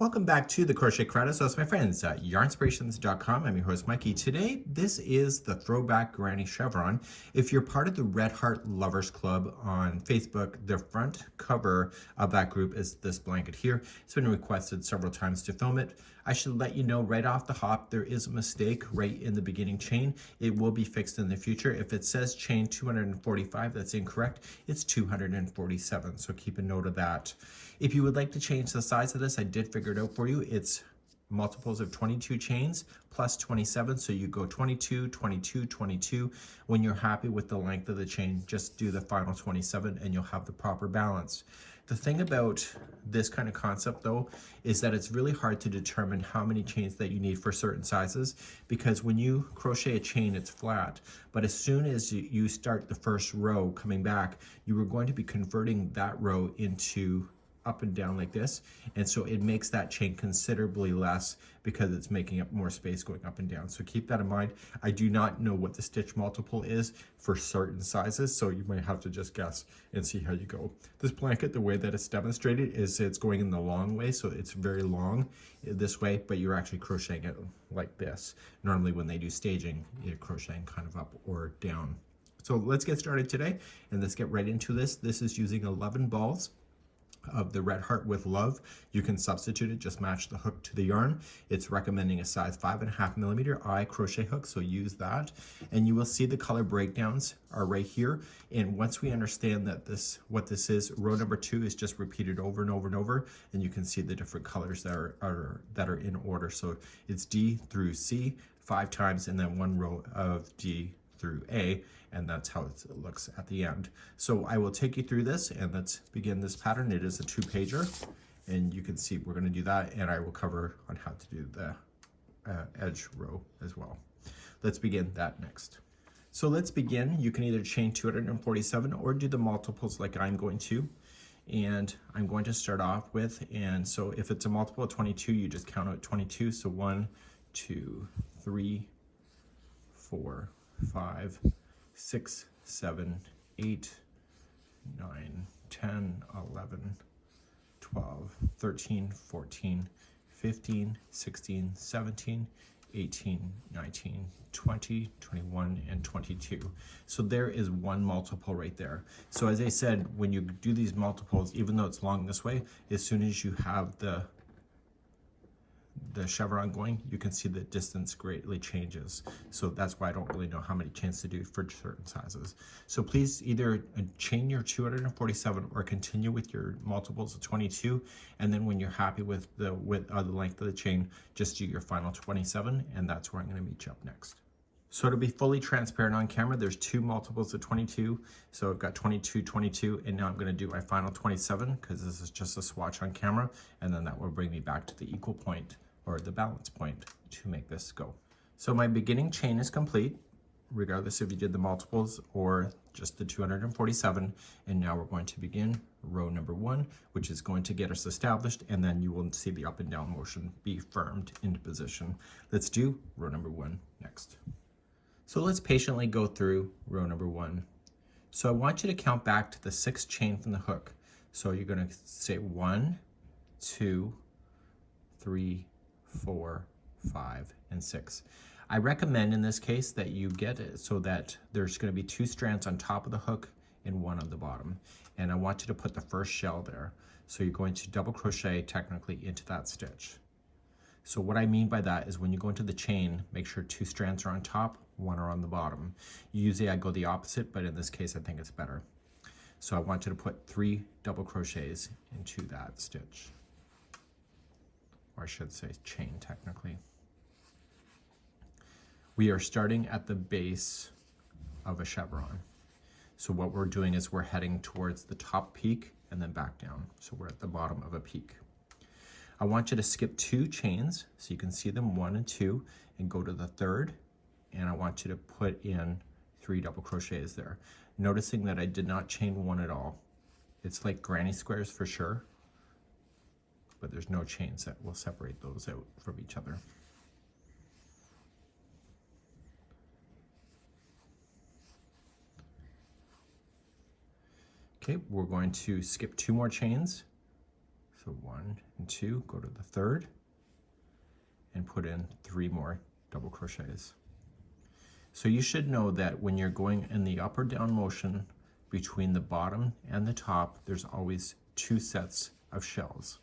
Welcome back to the Crochet Credits. So it's my friends at yarnspirations.com. I'm your host Mikey. Today, this is the Throwback Granny Chevron. If you're part of the Red Heart Lovers Club on Facebook, the front cover of that group is this blanket here. It's been requested several times to film it. I should let you know right off the hop, there is a mistake right in the beginning chain. It will be fixed in the future. If it says chain 245, that's incorrect. It's 247, so keep a note of that. If you would like to change the size of this, I did figure it out for you. It's multiples of 22 chains plus 27. So you go 22, 22, 22. When you're happy with the length of the chain, just do the final 27 and you'll have the proper balance. The thing about this kind of concept though, is that it's really hard to determine how many chains that you need for certain sizes, because when you crochet a chain, it's flat. But as soon as you start the first row coming back, you are going to be converting that row into up and down like this, and so it makes that chain considerably less because it's making up more space going up and down. So keep that in mind. I do not know what the stitch multiple is for certain sizes, so you might have to just guess and see how you go. This blanket, the way that it's demonstrated is it's going in the long way, so it's very long this way, but you're actually crocheting it like this. Normally when they do staging, you're crocheting kind of up or down. So let's get started today and let's get right into this. This is using 11 balls of the Red Heart with Love. You can substitute it, just match the hook to the yarn. It's recommending a size 5.5 millimeter eye crochet hook, so use that. And you will see the color breakdowns are right here. And once we understand that what this is, row number 2 is just repeated over and over and over, and you can see the different colors that are in order. So it's D through C 5 times, and then 1 row of D through A, and that's how it looks at the end. So I will take you through this and let's begin this pattern. It is a 2-pager, and you can see we're going to do that, and I will cover on how to do the edge row as well. Let's begin that next. So let's begin. You can either chain 247 or do the multiples like I'm going to. And I'm going to start off with, and so if it's a multiple of 22, you just count out 22. So 1, 2, 3, 4, 5, 6, 7, 8, 9, 10, 11, 12, 13, 14, 15, 16, 17, 18, 19, 20, 21, and 22. So there is one multiple right there. So as I said, when you do these multiples, even though it's long this way, as soon as you have the chevron going, you can see the distance greatly changes. So that's why I don't really know how many chains to do for certain sizes. So please either chain your 247 or continue with your multiples of 22, and then when you're happy with the width of the length of the chain, just do your final 27, and that's where I'm going to meet you up next. So to be fully transparent on camera, there's 2 multiples of 22. So I've got 22, 22, and now I'm going to do my final 27 because this is just a swatch on camera, and then that will bring me back to the equal point or the balance point to make this go. So my beginning chain is complete, regardless if you did the multiples or just the 247. And now we're going to begin row number 1, which is going to get us established, and then you will see the up and down motion be firmed into position. Let's do row number 1 next. So let's patiently go through row number 1. So I want you to count back to the 6th chain from the hook. So you're going to say 1, 2, 3, 4, 5, and 6. I recommend in this case that you get it so that there's going to be 2 strands on top of the hook and 1 on the bottom. And I want you to put the first shell there. So you're going to double crochet technically into that stitch. So what I mean by that is when you go into the chain, make sure 2 strands are on top, 1 are on the bottom. Usually I go the opposite, but in this case I think it's better. So I want you to put 3 double crochets into that stitch. Or I should say chain technically. We are starting at the base of a chevron. So what we're doing is we're heading towards the top peak and then back down. So we're at the bottom of a peak. I want you to skip 2 chains so you can see them, 1 and 2, and go to the 3rd. And I want you to put in 3 double crochets there. Noticing that I did not chain 1 at all. It's like granny squares for sure, but there's no chains that will separate those out from each other. Okay, we're going to skip 2 more chains. So 1 and 2, go to the third, and put in 3 more double crochets. So you should know that when you're going in the up or down motion between the bottom and the top, there's always 2 sets of shells.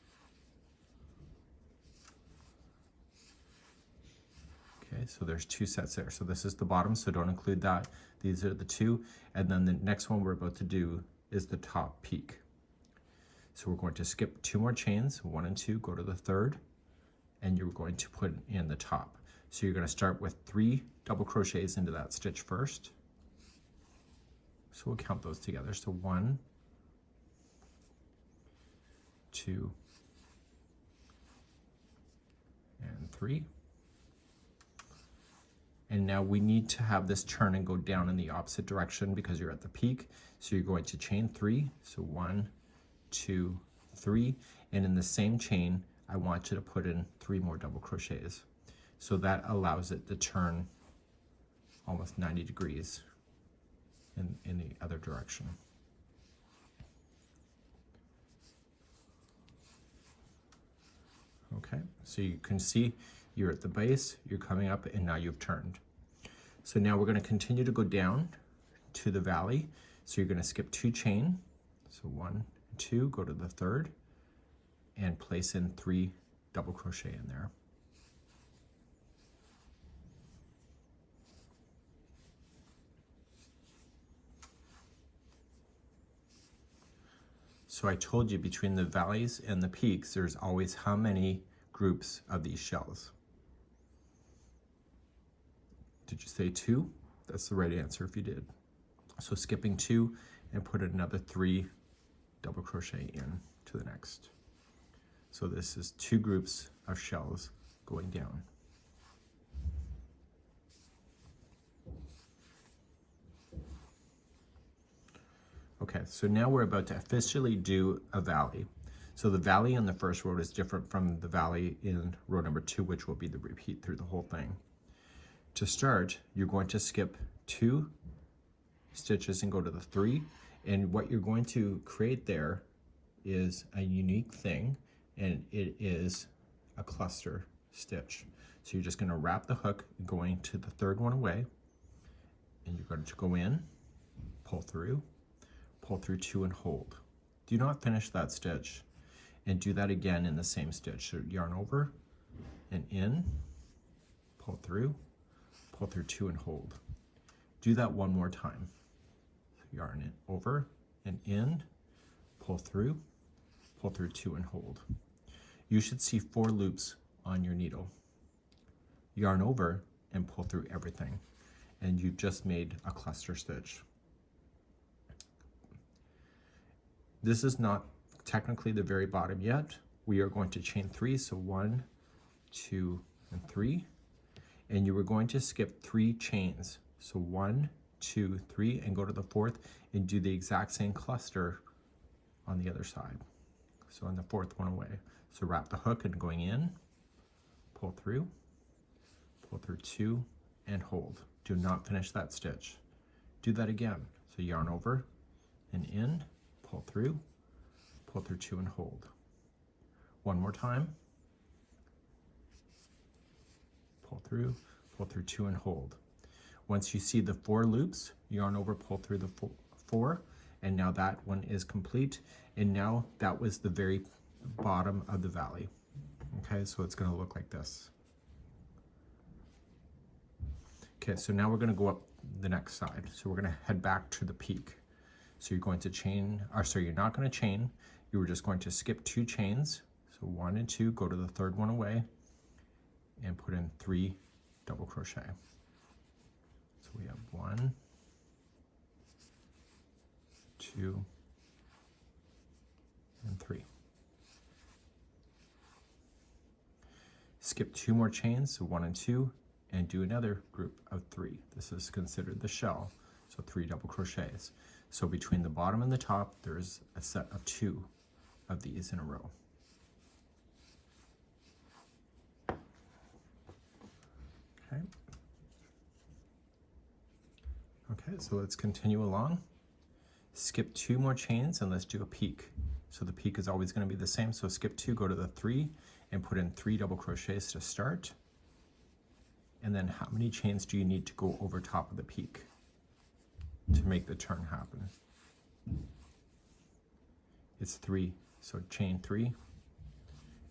Okay, so there's 2 sets there. So this is the bottom, so don't include that. These are the 2, and then the next one we're about to do is the top peak. So we're going to skip 2 more chains, 1 and 2, go to the third, and you're going to put in the top. So you're going to start with 3 double crochets into that stitch first. So we'll count those together. So 1, 2, and 3. And now we need to have this turn and go down in the opposite direction because you're at the peak. So you're going to chain 3. So 1, 2, 3. And in the same chain, I want you to put in 3 more double crochets. So that allows it to turn almost 90 degrees in the other direction. Okay, so you can see you're at the base, you're coming up, and now you've turned. So now we're going to continue to go down to the valley. So you're going to skip 2 chain. So 1 and 2, go to the third, and place in 3 double crochet in there. So I told you between the valleys and the peaks, there's always how many groups of these shells? Did you say 2? That's the right answer if you did. So skipping 2 and put another 3 double crochet in to the next. So this is 2 groups of shells going down. Okay, so now we're about to officially do a valley. So the valley in the first row is different from the valley in row number 2, which will be the repeat through the whole thing. To start, you're going to skip 2 stitches and go to the 3. And what you're going to create there is a unique thing, and it is a cluster stitch. So you're just going to wrap the hook going to the third one away, and you're going to go in, pull through 2 and hold. Do not finish that stitch, and do that again in the same stitch. So yarn over and in, pull through 2 and hold. Do that one more time. So yarn it over and in, pull through 2 and hold. You should see 4 loops on your needle. Yarn over and pull through everything, and you've just made a cluster stitch. This is not technically the very bottom yet. We are going to chain 3, so 1, 2, and 3. And you were going to skip 3 chains. So 1, 2, 3, and go to the 4th and do the exact same cluster on the other side. So on the 4th one away. So wrap the hook and going in, pull through 2, and hold. Do not finish that stitch. Do that again. So yarn over and in, pull through 2 and hold. One more time. Pull through 2 and hold. Once you see the 4 loops, yarn over, pull through the 4, and now that one is complete. And now that was the very bottom of the valley. Okay, so it's going to look like this. Okay, so now we're going to go up the next side. So we're going to head back to the peak. So you're going to chain, or sorry, you're not going to chain. You were just going to skip 2 chains. So 1 and 2, go to the third one away, and put in 3 double crochet. So we have 1, 2, and 3. Skip 2 more chains, so 1 and 2, and do another group of 3. This is considered the shell, so 3 double crochets. So between the bottom and the top, there's a set of 2 of these in a row. Okay. Okay, so let's continue along. Skip 2 more chains and let's do a peak. So the peak is always going to be the same. So skip 2, go to the 3, and put in 3 double crochets to start. And then how many chains do you need to go over top of the peak to make the turn happen? It's 3. So chain 3,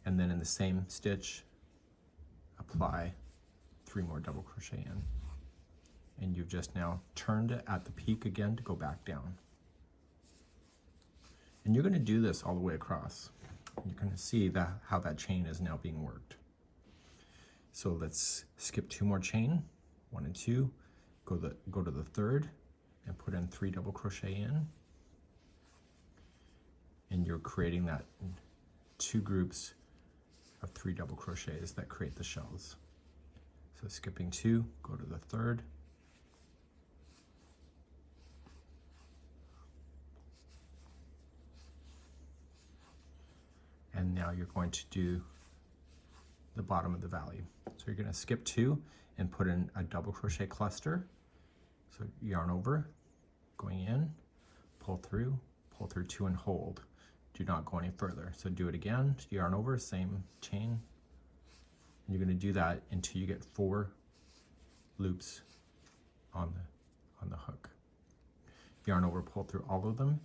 and then in the same stitch, apply 3 more double crochet in. And you've just now turned it at the peak again to go back down. And you're going to do this all the way across. You're going to see how that chain is now being worked. So let's skip 2 more chain, 1 and 2, go to the 3rd and put in 3 double crochet in. And you're creating that 2 groups of 3 double crochets that create the shells. So skipping 2, go to the 3rd. And now you're going to do the bottom of the valley. So you're going to skip 2 and put in a double crochet cluster. So yarn over, going in, pull through 2 and hold. Do not go any further. So do it again, yarn over, same chain. And you're going to do that until you get 4 loops on the hook. Yarn over, pull through all of them.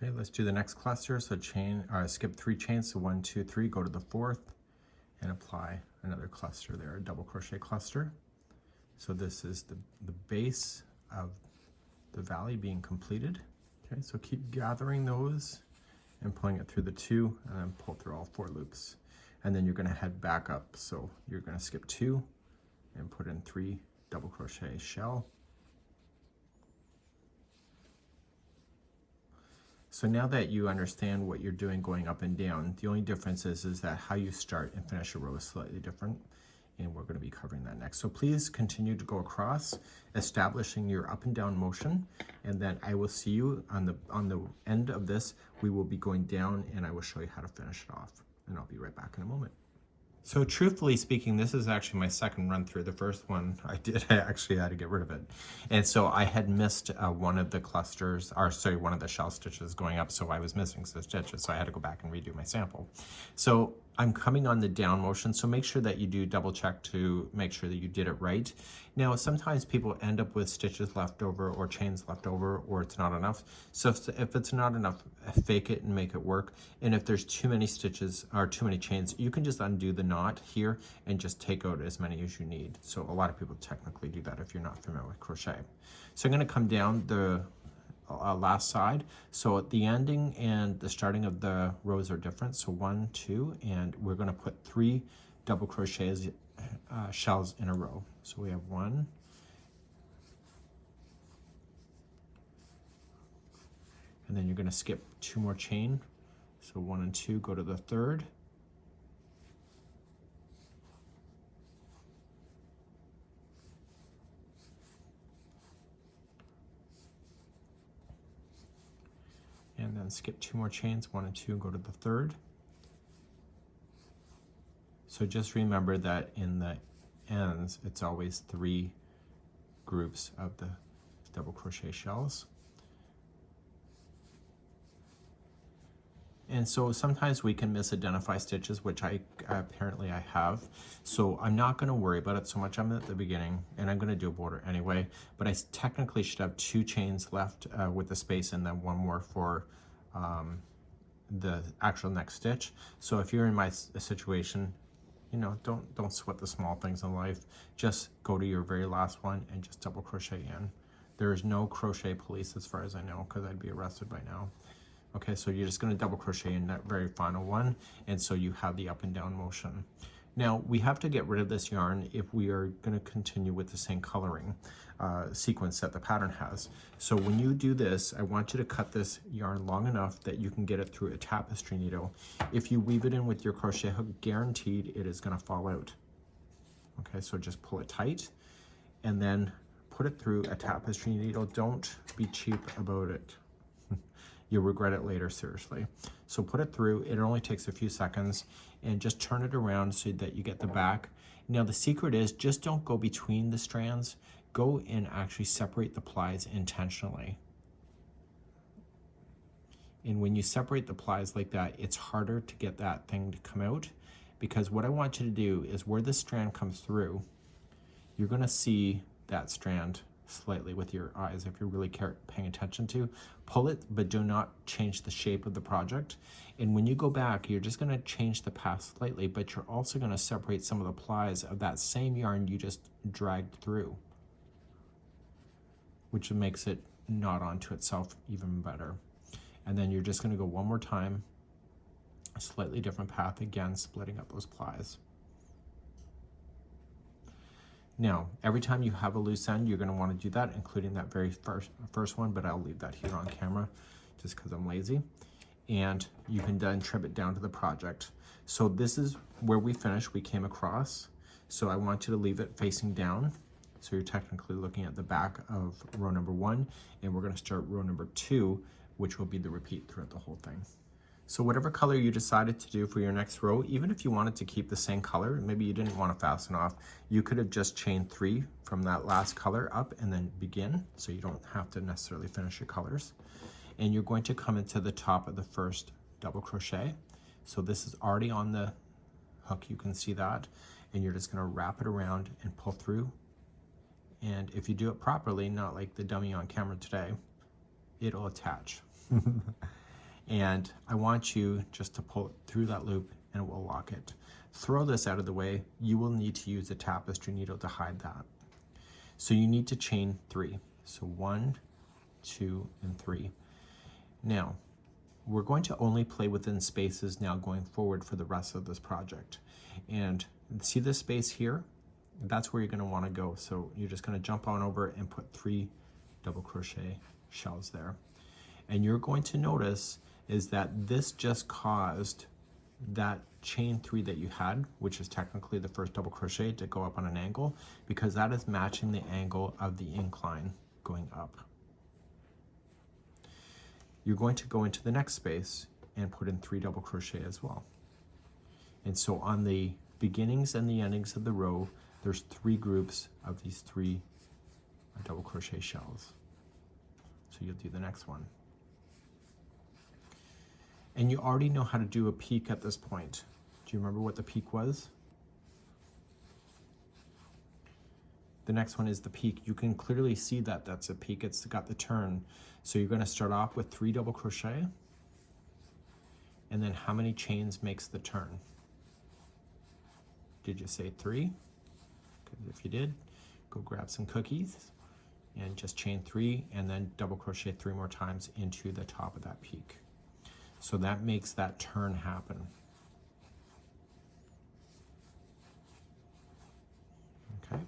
Okay, let's do the next cluster. So skip 3 chains, so 1, 2, 3, go to the 4th and apply another cluster there, a double crochet cluster. So this is the base of the valley being completed. Okay, so keep gathering those and pulling it through the 2 and then pull through all 4 loops. And then you're going to head back up. So you're going to skip 2 and put in 3 double crochet shell. So now that you understand what you're doing going up and down, the only difference is that how you start and finish a row is slightly different, and we're going to be covering that next. So please continue to go across, establishing your up and down motion, and then I will see you on the end of this. We will be going down, and I will show you how to finish it off, and I'll be right back in a moment. So truthfully speaking, this is actually my second run through. The first one I actually had to get rid of it. And so I had missed one of the clusters, or sorry, one of the shell stitches going up, so I was missing some stitches, so I had to go back and redo my sample. So I'm coming on the down motion, so make sure that you do double check to make sure that you did it right. Now, sometimes people end up with stitches left over or chains left over, or it's not enough. So if it's not enough, fake it and make it work. And if there's too many stitches or too many chains, you can just undo the knot here and just take out as many as you need. So a lot of people technically do that if you're not familiar with crochet. So I'm going to come down the last side. So at the ending and the starting of the rows are different. So 1, 2, and we're going to put 3 double crochets shells in a row. So we have 1, and then you're going to skip 2 more chain. So 1 and 2, go to the 3rd. And then skip 2 more chains, 1 and 2, go to the 3rd. So just remember that in the ends, it's always 3 groups of the double crochet shells. And so sometimes we can misidentify stitches, which apparently I have. So I'm not going to worry about it so much. I'm at the beginning, and I'm going to do a border anyway. But I technically should have 2 chains left with the space, and then 1 more for the actual next stitch. So if you're in my situation, you know, don't sweat the small things in life. Just go to your very last one and just double crochet in. There is no crochet police as far as I know, because I'd be arrested by now. Okay, so you're just going to double crochet in that very final one, and so you have the up and down motion. Now, we have to get rid of this yarn if we are going to continue with the same coloring sequence that the pattern has. So when you do this, I want you to cut this yarn long enough that you can get it through a tapestry needle. If you weave it in with your crochet hook, guaranteed it is going to fall out. Okay, so just pull it tight and then put it through a tapestry needle. Don't be cheap about it. You'll regret it later, seriously. So put it through. It only takes a few seconds, and just turn it around so that you get the back. Now the secret is just don't go between the strands. Go and actually separate the plies intentionally. And when you separate the plies like that, it's harder to get that thing to come out, because what I want you to do is where this strand comes through, you're going to see that strand slightly with your eyes if you're really paying attention to. Pull it, but do not change the shape of the project. And when you go back, you're just going to change the path slightly, but you're also going to separate some of the plies of that same yarn you just dragged through, which makes it knot onto itself even better. And then you're just going to go one more time, a slightly different path, again splitting up those plies. Now, every time you have a loose end, you're going to want to do that, including that very first one, but I'll leave that here on camera just because I'm lazy. And you can then trim it down to the project. So this is where we finished. We came across. So I want you to leave it facing down. So you're technically looking at the back of row number 1, and we're going to start row number 2, which will be the repeat throughout the whole thing. So whatever color you decided to do for your next row, even if you wanted to keep the same color, maybe you didn't want to fasten off, you could have just chained 3 from that last color up and then begin, so you don't have to necessarily finish your colors. And you're going to come into the top of the first double crochet. So this is already on the hook, you can see that, and you're just going to wrap it around and pull through. And if you do it properly, not like the dummy on camera today, it'll attach. And I want you just to pull it through that loop and it will lock it. Throw this out of the way. You will need to use a tapestry needle to hide that. So you need to chain 3. So 1, 2, and 3. Now, we're going to only play within spaces now going forward for the rest of this project. And see this space here? That's where you're going to want to go. So you're just going to jump on over and put 3 double crochet shells there. And you're going to notice is that this just caused that chain 3 that you had, which is technically the first double crochet, to go up on an angle, because that is matching the angle of the incline going up. You're going to go into the next space and put in 3 double crochet as well. And so on the beginnings and the endings of the row, there's 3 groups of these 3 double crochet shells. So you'll do the next one. And you already know how to do a peak at this point. Do you remember what the peak was? The next one is the peak. You can clearly see that that's a peak. It's got the turn. So you're going to start off with 3 double crochet. And then how many chains makes the turn? Did you say 3? Because if you did, go grab some cookies and just chain 3 and then double crochet 3 more times into the top of that peak. So that makes that turn happen. Okay,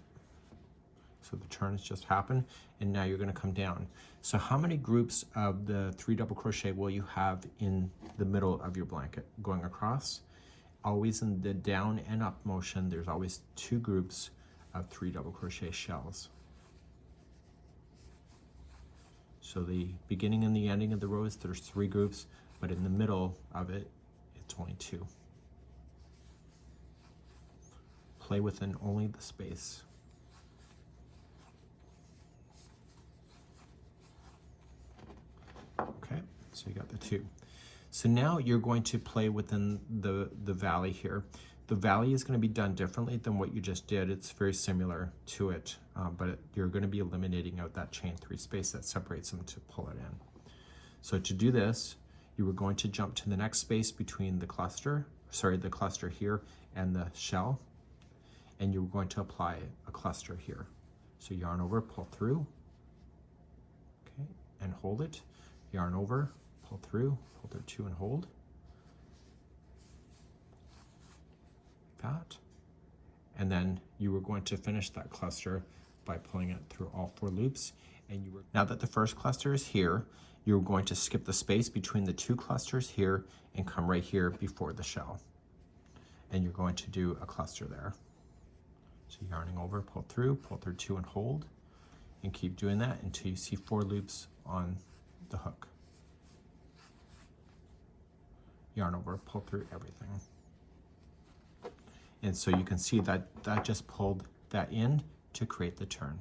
so the turns just happen, and now you're going to come down. So how many groups of the 3 double crochet will you have in the middle of your blanket going across? Always in the down and up motion, there's always 2 groups of 3 double crochet shells. So the beginning and the ending of the rows, there's 3 groups, but in the middle of it, it's only 2. Play within only the space. Okay, so you got the 2. So now you're going to play within the valley here. The valley is going to be done differently than what you just did. It's very similar to it, but you're going to be eliminating out that chain 3 space that separates them to pull it in. So to do this, you were going to jump to the next space between the cluster here and the shell, and you're going to apply a cluster here. So yarn over, pull through, okay, and hold it. Yarn over, pull through 2 and hold. Like that. And then you were going to finish that cluster by pulling it through all 4 loops. And now that the first cluster is here, you're going to skip the space between the 2 clusters here and come right here before the shell. And you're going to do a cluster there. So yarning over, pull through 2 and hold, and keep doing that until you see 4 loops on the hook. Yarn over, pull through everything. And so you can see that that just pulled that in to create the turn.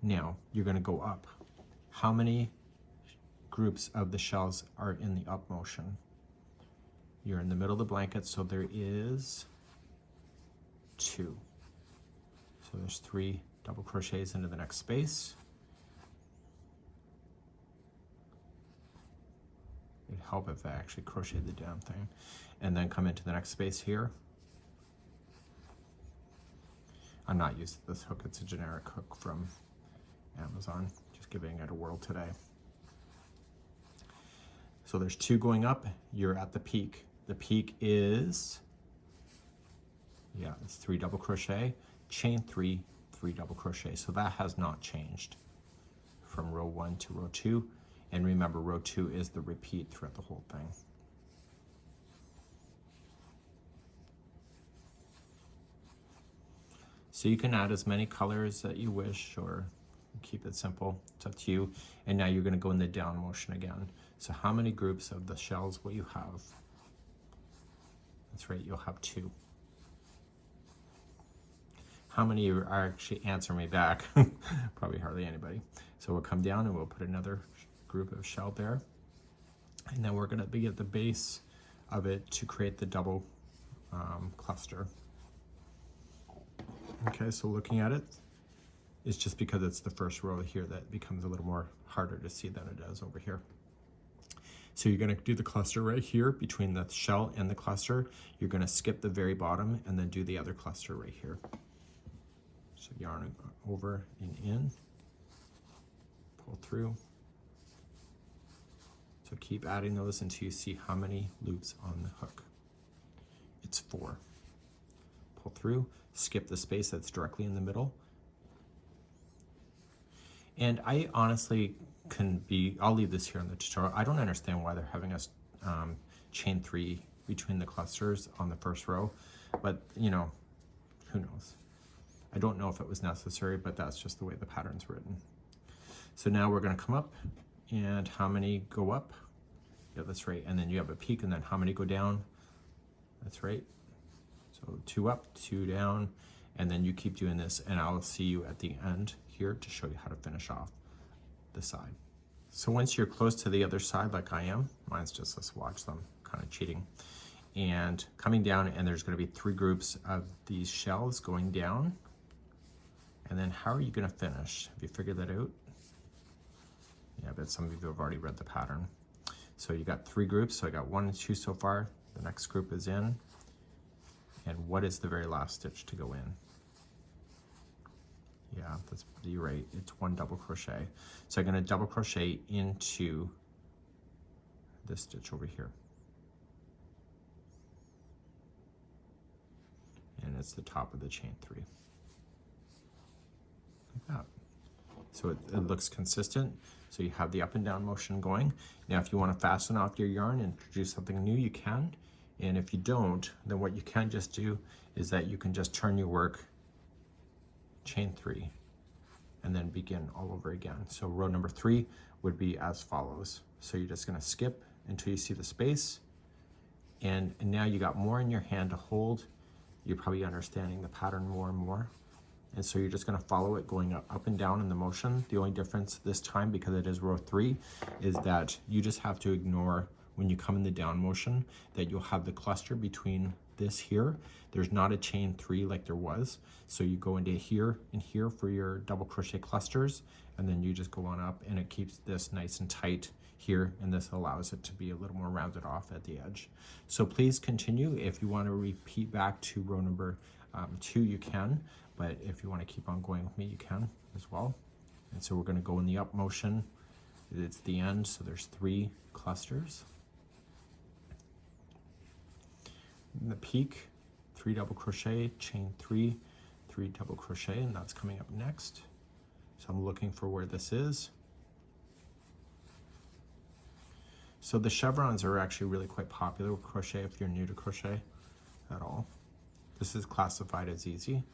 Now you're going to go up. How many groups of the shells are in the up motion? You're in the middle of the blanket, so there is 2. So there's 3 double crochets into the next space. It'd help if I actually crocheted the damn thing. And then come into the next space here. I'm not using this hook, it's a generic hook from Amazon. Just giving it a whirl today. So there's 2 going up, you're at the peak. The peak is, yeah, it's 3 double crochet, chain 3, 3 double crochet. So that has not changed from row 1 to row 2. And remember, row 2 is the repeat throughout the whole thing. So you can add as many colors that you wish or keep it simple. It's up to you. And now you're going to go in the down motion again. So how many groups of the shells will you have? That's right, you'll have 2. How many are actually answer me back? Probably hardly anybody. So we'll come down and we'll put another group of shell there. And then we're going to be at the base of it to create the double cluster. Okay, so looking at it, it's just because it's the first row here that becomes a little more harder to see than it does over here. So you're going to do the cluster right here between the shell and the cluster. You're going to skip the very bottom and then do the other cluster right here. So yarn over and in, pull through. So keep adding those until you see how many loops on the hook. It's 4. Pull through, skip the space that's directly in the middle. And I honestly I'll leave this here in the tutorial. I don't understand why they're having us chain 3 between the clusters on the first row, but you know, who knows? I don't know if it was necessary, but that's just the way the pattern's written. So now we're going to come up, and how many go up? Yeah, that's right. And then you have a peak, and then how many go down? That's right. So 2 up, 2 down, and then you keep doing this, and I'll see you at the end here to show you how to finish off the side. So once you're close to the other side, like I am, mine's just, let's watch them, kind of cheating, and coming down, and there's going to be 3 groups of these shells going down. And then how are you going to finish? Have you figured that out? Yeah, I bet some of you have already read the pattern. So you got 3 groups. So I got 1 and 2 so far. The next group is in. And what is the very last stitch to go in? Yeah, you're right. It's 1 double crochet. So I'm going to double crochet into this stitch over here. And it's the top of the chain 3. Like that. So it looks consistent. So you have the up and down motion going. Now if you want to fasten off your yarn and introduce something new, you can. And if you don't, then what you can just do is that you can just turn your work, chain 3, and then begin all over again. So row number 3 would be as follows. So you're just going to skip until you see the space, and now you got more in your hand to hold. You're probably understanding the pattern more and more. And so you're just going to follow it going up and down in the motion. The only difference this time, because it is row 3, is that you just have to ignore when you come in the down motion that you'll have the cluster between this here. There's not a chain 3 like there was. So you go into here and here for your double crochet clusters, and then you just go on up, and it keeps this nice and tight here, and this allows it to be a little more rounded off at the edge. So please continue. If you want to repeat back to row number 2, you can, but if you want to keep on going with me, you can as well. And so we're going to go in the up motion. It's the end, so there's 3 clusters. In the peak, 3 double crochet, chain 3, 3 double crochet, and that's coming up next. So I'm looking for where this is. So the chevrons are actually really quite popular with crochet if you're new to crochet at all. This is classified as easy.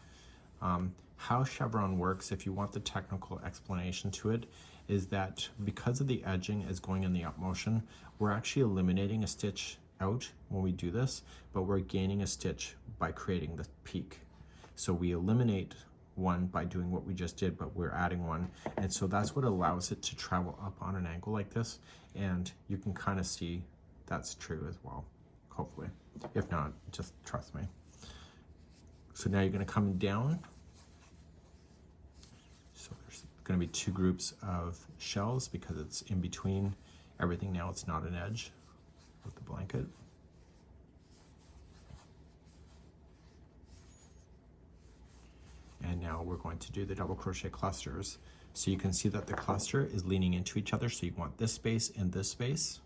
How chevron works, if you want the technical explanation to it, is that because of the edging is going in the up motion, we're actually eliminating a stitch out when we do this, but we're gaining a stitch by creating the peak. So we eliminate one by doing what we just did, but we're adding one. And so that's what allows it to travel up on an angle like this. And you can kind of see that's true as well, hopefully. If not, just trust me. So now you're going to come down. So there's going to be two groups of shells because it's in between everything now. It's not an edge of the blanket. And now we're going to do the double crochet clusters. So you can see that the cluster is leaning into each other. So you want this space and this space.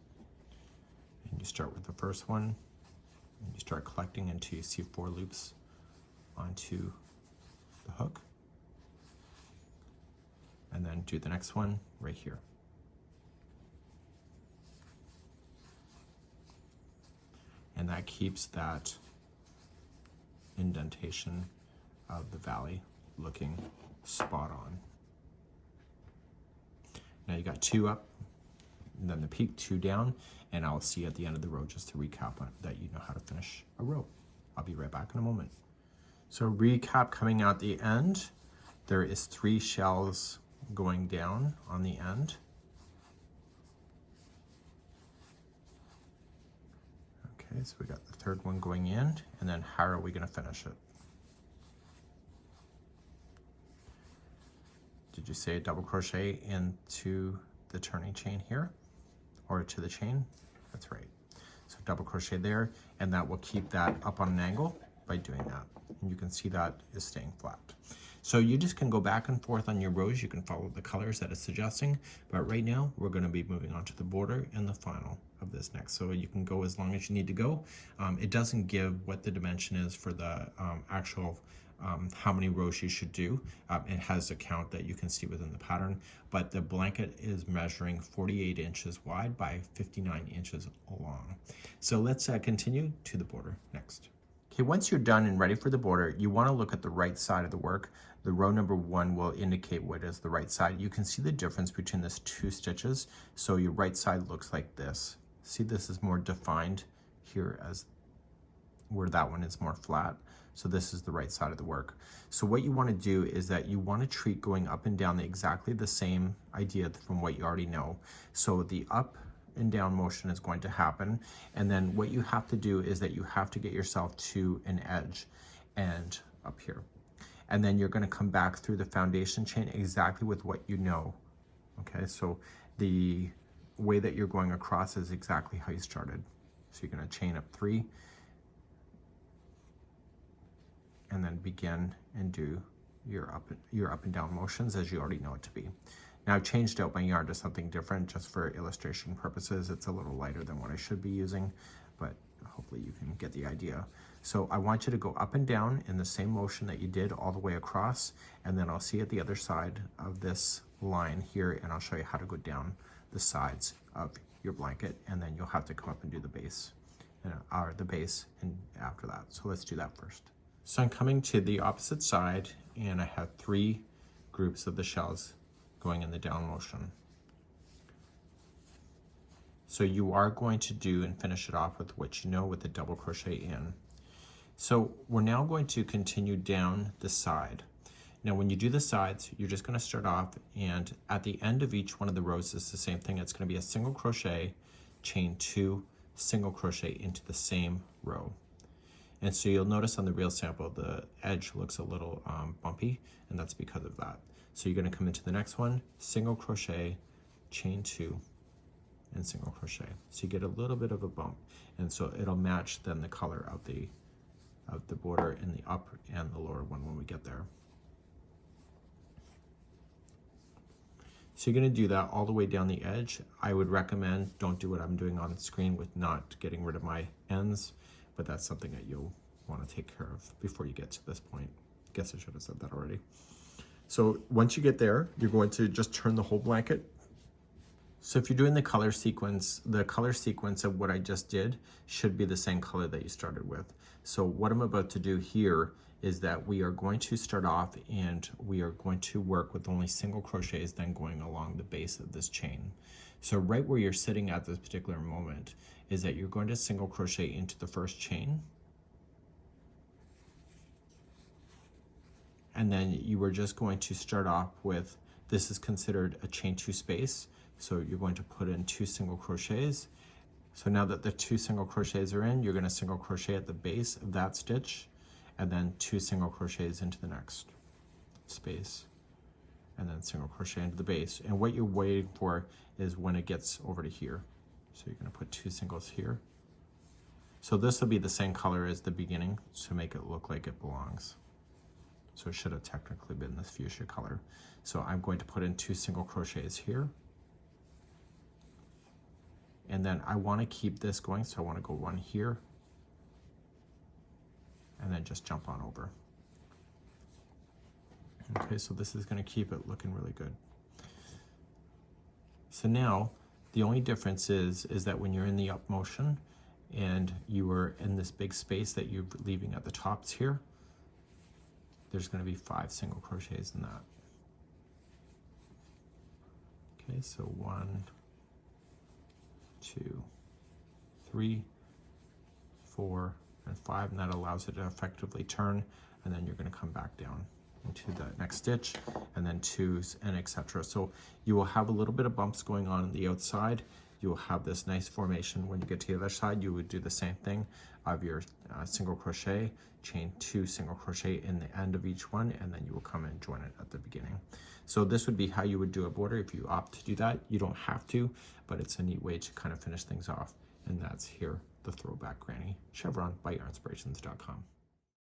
And you start with the first one, and you start collecting until you see 4 loops onto the hook. And then do the next one right here. And that keeps that indentation of the valley looking spot on. Now you got 2 up, and then the peak, 2 down, and I'll see you at the end of the row just to recap on that you know how to finish a row. I'll be right back in a moment. So recap coming out the end, there is 3 shells going down on the end. Okay, so we got the 3rd one going in, and then how are we going to finish it? Did you say double crochet into the turning chain here, or to the chain? That's right. So double crochet there, and that will keep that up on an angle by doing that. And you can see that is staying flat. So you just can go back and forth on your rows. You can follow the colors that it's suggesting, but right now we're going to be moving on to the border and the final of this next. So you can go as long as you need to go. It doesn't give what the dimension is for the actual how many rows you should do. It has a count that you can see within the pattern, but the blanket is measuring 48 inches wide by 59 inches long. So let's continue to the border next. Okay, once you're done and ready for the border, you want to look at the right side of the work. The row number 1 will indicate what is the right side. You can see the difference between these 2 stitches. So your right side looks like this. See, this is more defined here as where that one is more flat. So this is the right side of the work. So what you want to do is that you want to treat going up and down exactly the same idea from what you already know. So the up and down motion is going to happen, and then what you have to do is that you have to get yourself to an edge and up here, and then you're going to come back through the foundation chain exactly with what you know. Okay, so the way that you're going across is exactly how you started. So you're going to chain up 3 and then begin and do your up and down motions as you already know it to be. Now I've changed out my yarn to something different just for illustration purposes. It's a little lighter than what I should be using, but hopefully you can get the idea. So I want you to go up and down in the same motion that you did all the way across, and then I'll see you at the other side of this line here, and I'll show you how to go down the sides of your blanket, and then you'll have to come up and do the base, or the base, and after that. So let's do that first. So I'm coming to the opposite side, and I have 3 groups of the shells going in the down motion. So you are going to do and finish it off with what you know with the double crochet in. So we're now going to continue down the side. Now when you do the sides, you're just going to start off, and at the end of each one of the rows is the same thing. It's going to be a single crochet, chain 2, single crochet into the same row. And so you'll notice on the real sample the edge looks a little bumpy, and that's because of that. So you're going to come into the next one, single crochet, chain 2, and single crochet. So you get a little bit of a bump, and so it'll match then the color of the border in the upper and the lower one when we get there. So you're going to do that all the way down the edge. I would recommend don't do what I'm doing on the screen with not getting rid of my ends, but that's something that you'll want to take care of before you get to this point. Guess I should have said that already. So once you get there, you're going to just turn the whole blanket. So if you're doing the color sequence of what I just did should be the same color that you started with. So what I'm about to do here is that we are going to start off and we are going to work with only single crochets then going along the base of this chain. So right where you're sitting at this particular moment is that you're going to single crochet into the first chain, And then you were just going to start off with, this is considered a chain 2 space. So you're going to put in 2 single crochets. So now that the 2 single crochets are in, you're going to single crochet at the base of that stitch, and then 2 single crochets into the next space, and then single crochet into the base. And what you're waiting for is when it gets over to here. So you're going to put 2 singles here. So this will be the same color as the beginning to make it look like it belongs. So it should have technically been this fuchsia color. So I'm going to put in 2 single crochets here. And then I want to keep this going, so I want to go 1 here, and then just jump on over. Okay, so this is going to keep it looking really good. So now, the only difference is that when you're in the up motion, and you are in this big space that you're leaving at the tops here, there's going to be 5 single crochets in that. Okay, so 1, 2, 3, 4, and 5, and that allows it to effectively turn, and then you're going to come back down into the next stitch, and then 2s, and etc. So you will have a little bit of bumps going on the outside. You will have this nice formation. When you get to the other side, you would do the same thing of your single crochet, chain 2 single crochet in the end of each one, and then you will come and join it at the beginning. So this would be how you would do a border if you opt to do that. You don't have to, but it's a neat way to kind of finish things off. And that's here, the Throwback Granny Chevron by yarnspirations.com.